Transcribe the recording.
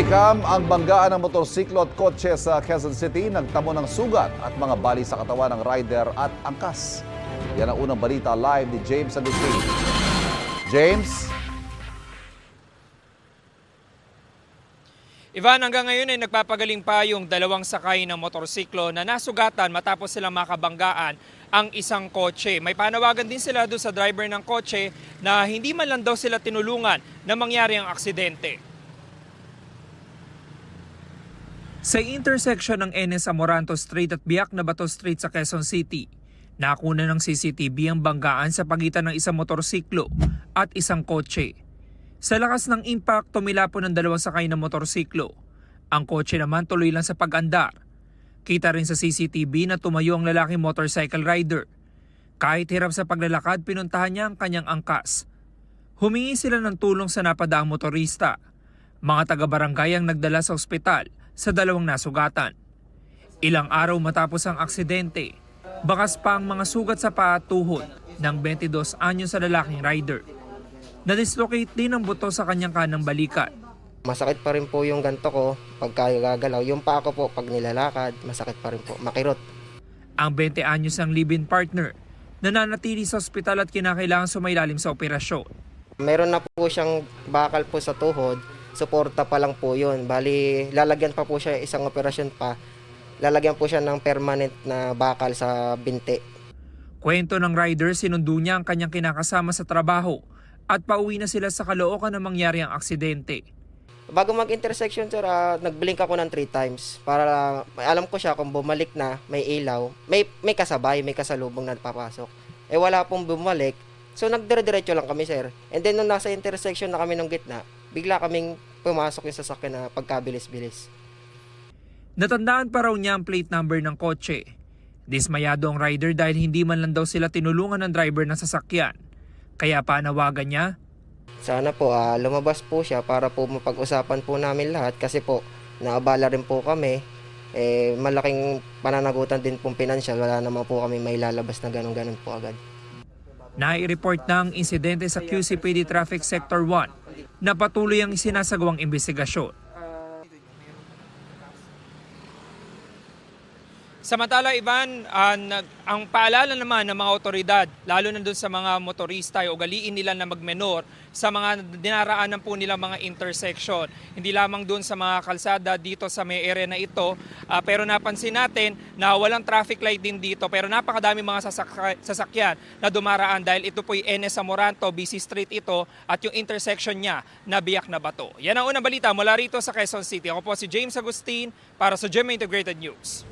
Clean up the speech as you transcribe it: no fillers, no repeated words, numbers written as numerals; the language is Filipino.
Nalikam ang banggaan ng motorsiklo at kotse sa Quezon City, nagtamo ng sugat at mga bali sa katawan ng rider at angkas. Yan ang unang balita live ni James Agustin. James? Ivan, hanggang ngayon ay nagpapagaling pa yung dalawang sakay ng motorsiklo na nasugatan matapos silang makabanggaan ang isang kotse. May panawagan din sila doon sa driver ng kotse na hindi man lang daw sila tinulungan na mangyari ang aksidente. Sa intersection ng NS Amoranto Street at Biak na Bato Street sa Quezon City, nakuna ng CCTV ang banggaan sa pagitan ng isang motorsiklo at isang kotse. Sa lakas ng impact, tumilapon ng dalawang sakay ng motorsiklo. Ang kotse naman tuloy lang sa pag-andar. Kita rin sa CCTV na tumayo ang lalaking motorcycle rider. Kahit hirap sa paglalakad, pinuntahan niya ang kanyang angkas. Humingi sila ng tulong sa napadaang motorista. Mga taga-barangay ang nagdala sa ospital sa dalawang nasugatan. Ilang araw matapos ang aksidente, bakas pa ang mga sugat sa paa at tuhod ng 22 anyos sa lalaking rider. Na-dislocate din ang buto sa kanyang kanang balikat. Masakit pa rin po yung ganto ko pagka gagalaw. Yung paa ko po pag nilalakad, masakit pa rin po, makirot. Ang 20 anyos ang live-in partner nananatili sa ospital at kinakailangan sumailalim sa operasyon. Meron na po siyang bakal po sa tuhod, suporta pa lang po yun. Bali, lalagyan pa po siya isang operasyon pa. Lalagyan po siya ng permanent na bakal sa binti. Kwento ng rider, sinundo niya ang kanyang kinakasama sa trabaho at pauwi na sila sa Caloocan na mangyari ang aksidente. Bago mag-intersection, sir, nag-blink ako ng 3 times para alam ko siya kung bumalik na, may ilaw, may kasabay, may kasalubong na papasok. Eh wala pong bumalik, so nagdire-diretso lang kami, sir. And then nung nasa intersection na kami ng gitna, bigla kaming pumasok yung sasakyan na pagkabilis-bilis. Natandaan pa raw niya ang plate number ng kotse. Dismayado ang rider dahil hindi man lang daw sila tinulungan ng driver ng sasakyan. Kaya panawagan niya, sana po lumabas po siya para po mapag-usapan po namin lahat kasi po naabala rin po kami. Malaking pananagutan din pong pinansyal, wala naman po kami may lalabas na ganun-ganun po agad. Nai-report na ang insidente sa QCPD Traffic Sector 1 na patuloy ang isinasagawang investigasyon. Samantala, Ivan, ang paalala naman ng mga otoridad, lalo na doon sa mga motorista, ugaliin nila na magmenor sa mga dinaraanan po nila mga intersection. Hindi lamang doon sa mga kalsada dito sa may area na ito, pero napansin natin na walang traffic light din dito, pero napakadami mga sasakyan na dumaraan dahil ito po yung NS Amoranto, BC Street ito, at yung intersection niya na Biak na Bato. Yan ang unang balita mula rito sa Quezon City. Ako po si James Agustin para sa GMA Integrated News.